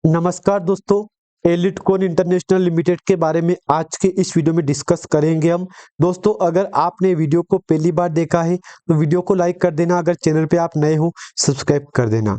नमस्कार दोस्तों, elite cone International limited के बारे में आज के इस वीडियो में डिस्कस करेंगे हम। दोस्तों, अगर आपने वीडियो को पहली बार देखा है तो वीडियो को लाइक कर देना, अगर चैनल पे आप नए हो सब्सक्राइब कर देना।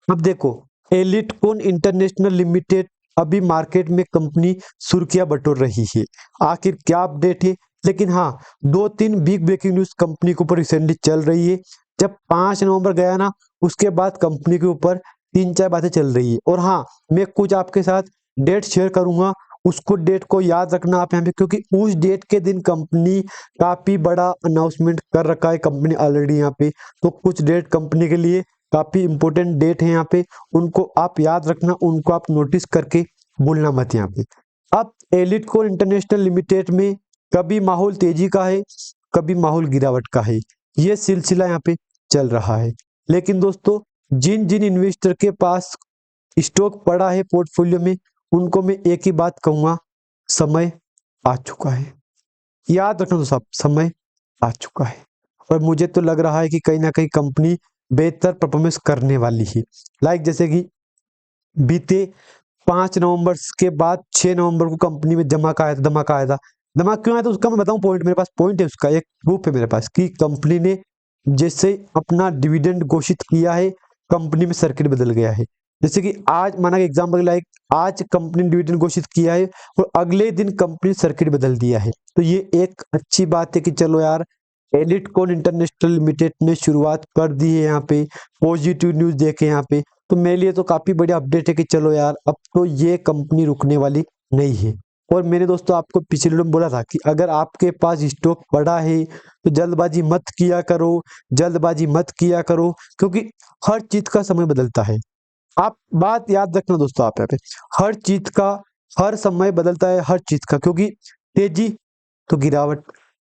अब देखो, एलिट कॉन इंटरनेशनल लिमिटेड अभी मार्केट में कंपनी सुर्खियां बटोर रही है। आखिर क्या अपडेट है? लेकिन हाँ, दो तीन बिग ब्रेकिंग न्यूज कंपनी के ऊपर रिसेंटली चल रही है। जब 5 नवंबर गया ना, उसके बाद कंपनी के ऊपर तीन चार बातें चल रही है। और हाँ, मैं कुछ आपके साथ डेट शेयर करूंगा, उसको डेट को याद रखना आप यहाँ पे, क्योंकि उस डेट के दिन कंपनी काफी बड़ा अनाउंसमेंट कर रखा है कंपनी ऑलरेडी यहाँ पे। तो कुछ डेट कंपनी के लिए काफी इंपॉर्टेंट डेट है यहाँ पे, उनको आप याद रखना, उनको आप नोटिस करके भूलना मत यहाँ पे। अब एलिट कोर इंटरनेशनल लिमिटेड में कभी माहौल तेजी का है, कभी माहौल गिरावट का है, ये सिलसिला यहाँ पे चल रहा है। लेकिन दोस्तों, जिन जिन इन्वेस्टर के पास स्टॉक पड़ा है पोर्टफोलियो में, उनको मैं एक ही बात कहूंगा, समय आ चुका है। याद रखना दोस्तों, समय आ चुका है। और मुझे तो लग रहा है कि कहीं ना कहीं कंपनी बेहतर परफॉर्मेंस करने वाली है। जैसे कि बीते 5 नवंबर के बाद 6 नवंबर को कंपनी में धमाका आया था। धमाका क्यों आया था उसका मैं बताऊं पॉइंट, मेरे पास पॉइंट है, उसका एक प्रूफ है मेरे पास कि कंपनी ने जैसे अपना डिविडेंड घोषित किया है, कंपनी में सर्किट बदल गया है। जैसे कि आज माना एग्जाम्पल लाइक आज कंपनी ने डिविडेंड घोषित किया है और अगले दिन कंपनी सर्किट बदल दिया है। तो ये एक अच्छी बात है कि चलो यार, एलिट कॉन इंटरनेशनल लिमिटेड ने शुरुआत कर दी है यहाँ पे, पॉजिटिव न्यूज देके यहाँ पे। तो मेरे लिए तो काफी बड़ी अपडेट है कि चलो यार, अब तो ये कंपनी रुकने वाली नहीं है। और मैंने दोस्तों आपको पिछले वीडियो में बोला था कि अगर आपके पास स्टॉक पड़ा है तो जल्दबाजी मत किया करो, जल्दबाजी मत किया करो, क्योंकि हर चीज का समय बदलता है। आप बात याद रखना दोस्तों, आप यहाँ पे हर चीज का हर समय बदलता है, हर चीज का, क्योंकि तेजी तो गिरावट,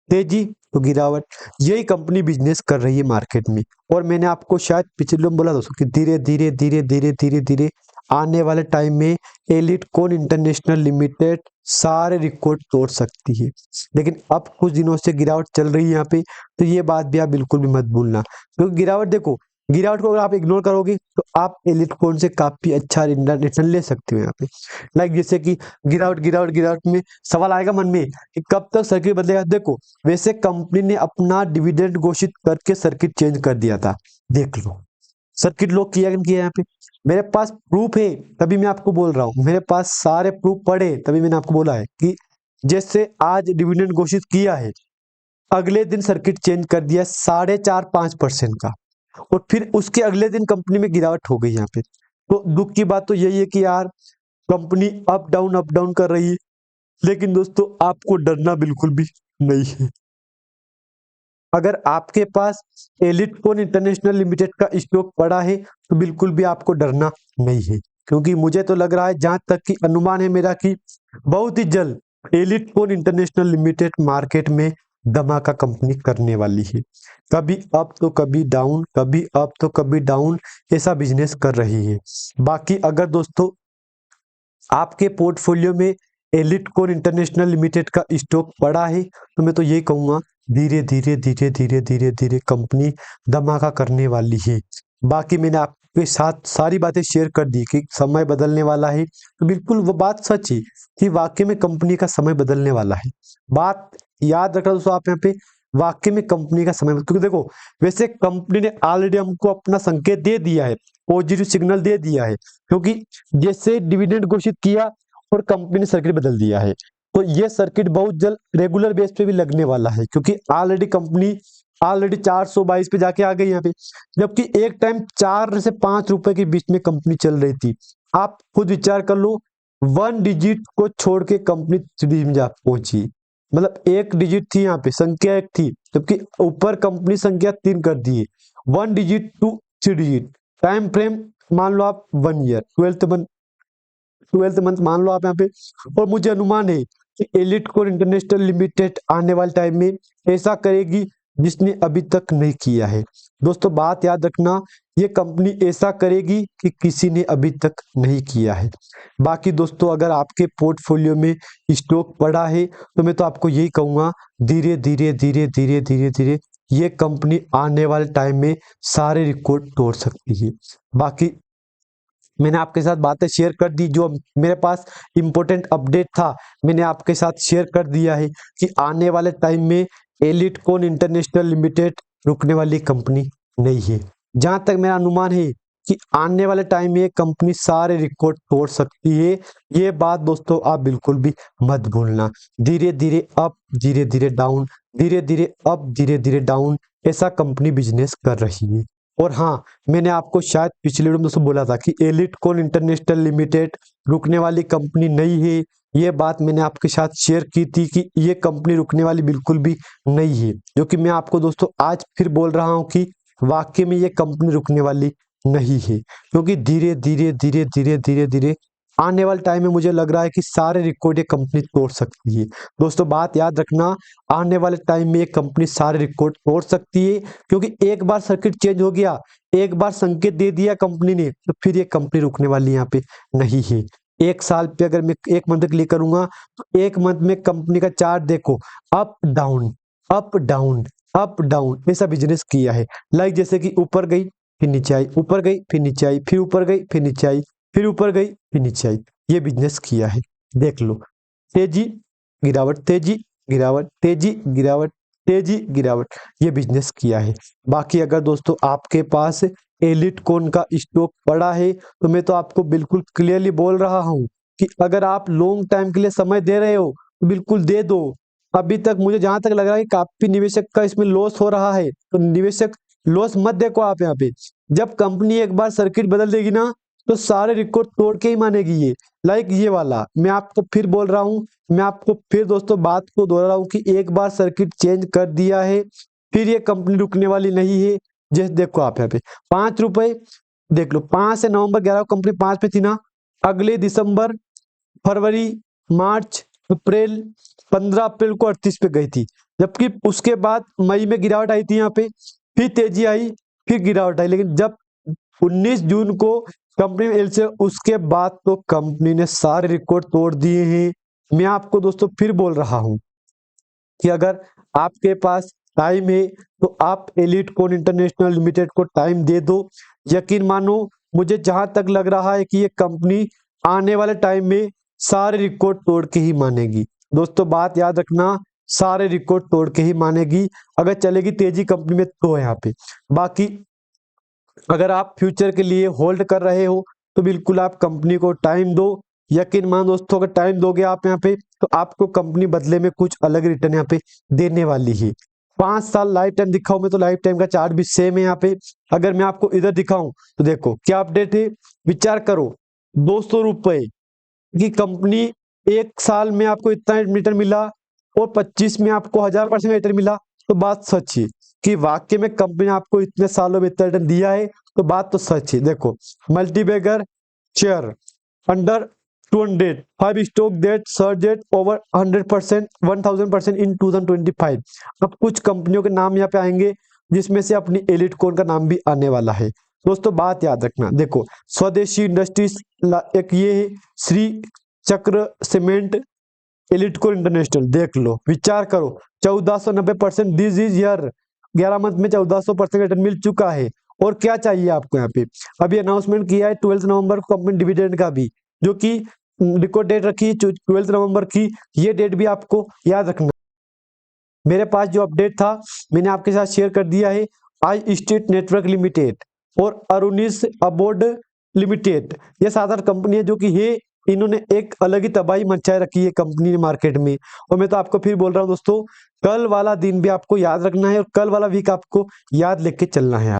तेजी तो गिरावट, यही कंपनी बिजनेस कर रही है मार्केट में। और मैंने आपको शायद पिछले में बोला दोस्तों कि धीरे धीरे धीरे धीरे धीरे धीरे आने वाले टाइम में एलिट कॉन इंटरनेशनल लिमिटेड सारे रिकॉर्ड तोड़ सकती है। लेकिन अब कुछ दिनों से गिरावट चल रही है यहाँ पे, तो ये बात भी आप बिल्कुल भी मत भूलना, क्योंकि गिरावट देखो, गिरावट को अगर आप इग्नोर करोगे तो आप एलिट कॉन से काफी अच्छा रिटर्न ले सकते हो यहाँ पे। जैसे कि गिरावट गिरावट गिरावट में सवाल आएगा मन में कि कब तक सर्किट बदलेगा। देखो, वैसे कंपनी ने अपना डिविडेंड घोषित करके सर्किट चेंज कर दिया था, देख लो सर्किट लॉक किया कि नहीं किया यहाँ पे। मेरे पास प्रूफ है, तभी मैं आपको बोल रहा हूँ, मेरे पास सारे प्रूफ पड़े, तभी मैंने आपको बोला है कि जैसे आज डिविडेंड घोषित किया है, अगले दिन सर्किट चेंज कर दिया 4.5-5% का, और फिर उसके अगले दिन कंपनी में गिरावट हो गई यहाँ पे। तो दुख की बात तो यही है कि यार, कंपनी अप डाउन कर रही है। लेकिन दोस्तों, आपको डरना बिल्कुल भी नहीं है। अगर आपके पास एलिट कॉन इंटरनेशनल लिमिटेड का स्टॉक पड़ा है तो बिल्कुल भी आपको डरना नहीं है, क्योंकि मुझे तो लग रहा है, जहां तक कि अनुमान है मेरा, कि बहुत ही जल्द Elitecon International Limited market में धमाका कंपनी करने वाली है। कभी अप तो कभी डाउन, कभी अप तो कभी डाउन, ऐसा बिजनेस कर रही है। बाकी अगर दोस्तों आपके पोर्टफोलियो में एलिट कोर इंटरनेशनल लिमिटेड का स्टॉक पड़ा है तो मैं तो यही कहूंगा, धीरे धीरे धीरे धीरे धीरे धीरे कंपनी धमाका करने वाली है। बाकी मैंने आपके साथ सारी बातें शेयर कर दी कि समय बदलने वाला है, तो बिल्कुल वो बात सच है कि वाकई में कंपनी का समय बदलने वाला है। बात याद रखना दोस्तों आप यहाँ पे, वाकई में कंपनी का समय, क्योंकि देखो, वैसे कंपनी ने ऑलरेडी हमको अपना संकेत दे दिया है, पॉजिटिव सिग्नल दे दिया है, क्योंकि जैसे डिविडेंड घोषित किया और कंपनी ने सर्किट बदल दिया है। तो ये सर्किट बहुत जल्द रेगुलर बेस पे भी लगने वाला है, क्योंकि ऑलरेडी कंपनी ऑलरेडी 422 पे जाके आ गई यहाँ पे, जबकि एक टाइम 4 से 5 रुपए के बीच में कंपनी चल रही थी। आप खुद विचार कर लो, 1 डिजिट को छोड़ के कंपनी 3 डिजिट में जा पहुंची, मतलब 1 डिजिट थी यहाँ पे, संख्या एक थी, जबकि ऊपर कंपनी संख्या 3 कर दी है। 1 digit to 3 digit, time frame मान लो आप 1 ईयर, 12th मंथ मान लो आप यहाँ पे। और मुझे अनुमान है कि एलिट कोर इंटरनेशनल लिमिटेड आने वाले टाइम में ऐसा करेगी जिसने अभी तक नहीं किया है। दोस्तों, बात याद रखना, ये कंपनी ऐसा करेगी कि किसी ने अभी तक नहीं किया है। बाकी दोस्तों, अगर आपके पोर्टफोलियो में स्टॉक पड़ा है तो मैं तो आपको यही कहूंगा, धीरे धीरे धीरे धीरे धीरे धीरे ये कंपनी आने वाले टाइम में सारे रिकॉर्ड तोड़ सकती है। बाकी मैंने आपके साथ बातें शेयर कर दी, जो मेरे पास इंपॉर्टेंट अपडेट था मैंने आपके साथ शेयर कर दिया है कि आने वाले टाइम में एलिटकॉन इंटरनेशनल लिमिटेड रुकने वाली कंपनी नहीं है। जहां तक मेरा अनुमान है कि आने वाले टाइम में ये कंपनी सारे रिकॉर्ड तोड़ सकती है। ये बात दोस्तों आप बिल्कुल भी मत भूलना। धीरे धीरे अप, धीरे धीरे डाउन, धीरे धीरे अप, धीरे धीरे डाउन, ऐसा कंपनी बिजनेस कर रही है। और हाँ, मैंने आपको शायद पिछले वीडियो में दोस्तों बोला था कि एलिटकॉन इंटरनेशनल लिमिटेड रुकने वाली कंपनी नहीं है। ये बात मैंने आपके साथ शेयर की थी कि ये कंपनी रुकने वाली बिल्कुल भी नहीं है, जो कि मैं आपको दोस्तों आज फिर बोल रहा हूँ कि वाकई में ये कंपनी रुकने वाली नहीं है। क्योंकि धीरे धीरे धीरे धीरे धीरे धीरे आने वाले टाइम में मुझे लग रहा है कि सारे रिकॉर्ड ये कंपनी तोड़ सकती है। दोस्तों बात याद रखना, आने वाले टाइम में ये कंपनी सारे रिकॉर्ड तोड़ सकती है। क्योंकि एक बार सर्किट चेंज हो गया, एक बार संकेत दे दिया कंपनी ने, तो फिर ये कंपनी रुकने वाली यहाँ पे नहीं है। एक साल पे अगर मैं एक मंथ के लिए करूंगा तो एक मंथ में कंपनी का चार्ट देखो, up down, up down, up down, ऐसा बिजनेस किया है। लाइक जैसे कि ऊपर गई फिर नीचे आई, ऊपर गई फिर नीचे आई, फिर ऊपर गई फिर नीचे आई, फिर ऊपर गई फिर नीचे आई, ये बिजनेस किया है। देख लो, तेजी गिरावट, तेजी गिरावट, तेजी गिरावट, तेजी गिरावट, ये बिजनेस किया है। बाकी अगर दोस्तों आपके पास एलिटकॉन का स्टॉक पड़ा है तो मैं तो आपको बिल्कुल क्लियरली बोल रहा हूं कि अगर आप लॉन्ग टाइम के लिए समय दे रहे हो तो बिल्कुल दे दो। अभी तक मुझे जहां तक लग रहा है कि काफी निवेशक का इसमें लॉस हो रहा है, तो निवेशक लॉस मत देखो आप यहाँ पे। जब कंपनी एक बार सर्किट बदल देगी ना तो सारे रिकॉर्ड तोड़ के ही मानेगी ये। लाइक ये वाला मैं आपको फिर बोल रहा हूँ, मैं आपको फिर दोस्तों बात को दोहरा रहा हूँ कि एक बार सर्किट चेंज कर दिया है फिर ये कंपनी रुकने वाली नहीं है। जैसे देखो आप यहाँ पे 5 रुपए, देख लो 5 से नवंबर 11 कंपनी 5 पे थी ना, अगले दिसंबर, फरवरी, मार्च, अप्रैल, 15 अप्रैल को 38 पे गई थी। जबकि उसके बाद मई में गिरावट आई थी यहाँ पे, फिर तेजी आई, फिर गिरावट आई। लेकिन जब 19 जून को कंपनी में से उसके बाद तो कंपनी ने सारे रिकॉर्ड तोड़ दिए हैं। मैं आपको दोस्तों फिर बोल रहा हूं कि अगर आपके पास टाइम है तो आप एलिटकॉन इंटरनेशनल लिमिटेड को टाइम दे दो। यकीन मानो, मुझे जहां तक लग रहा है कि ये कंपनी आने वाले टाइम में सारे रिकॉर्ड तोड़ के ही मानेगी। दोस्तों बात याद रखना, सारे रिकॉर्ड तोड़ के ही मानेगी अगर चलेगी तेजी कंपनी में तो यहाँ पे। बाकी अगर आप फ्यूचर के लिए होल्ड कर रहे हो तो बिल्कुल आप कंपनी को टाइम दो। यकीन मान दोस्तों, अगर टाइम दोगे आप यहाँ पे तो आपको कंपनी बदले में कुछ अलग रिटर्न यहाँ पे देने वाली है। 5 साल लाइफ टाइम दिखाऊं मैं तो लाइफ टाइम का चार्ट भी सेम है यहाँ पे। अगर मैं आपको इधर दिखाऊं तो देखो क्या अपडेट है, विचार करो। 200 रुपए की कंपनी, एक साल में आपको इतना रिटर्न मिला और 25 में आपको 1000% रिटर्न मिला। तो बात सच है कि वाकई में कंपनी ने आपको इतने सालों में इतना रिटर्न दिया है, तो बात तो सच है। देखो, multibagger share under 200, 5 stock that surged over 100%, 1000% in 2025। अब कुछ कंपनियों के नाम यहाँ पे आएंगे जिसमें से अपनी एलिटकॉन का नाम भी आने वाला है। दोस्तों बात याद रखना, देखो स्वदेशी इंडस्ट्रीज एक ये है, श्री चक्र सीमेंट, एलिटकॉन इंटरनेशनल, देख लो, विचार करो, 1490% दिस इज ईयर, 11 मंथ में 1400% रिटर्न मिल चुका है। और क्या चाहिए आपको यहाँ पे, अभी अनाउंसमेंट किया है 12 नवंबर को कंपनी डिविडेंड का भी, जो कि रिकॉर्ड डेट रखी है 12 नवंबर की। ये डेट भी आपको याद रखना। मेरे पास जो अपडेट था मैंने आपके साथ शेयर कर दिया है। आई स्टेट नेटवर्क लिमिटेड और अरुणिस अबोर्ड लिमिटेड, ये साधारण कंपनी है जो कि है, इन्होंने एक अलग ही तबाही मचाए रखी है कंपनी ने मार्केट में। और मैं तो आपको फिर बोल रहा हूँ दोस्तों, कल वाला दिन भी आपको याद रखना है और कल वाला वीक आपको याद लेके चलना है।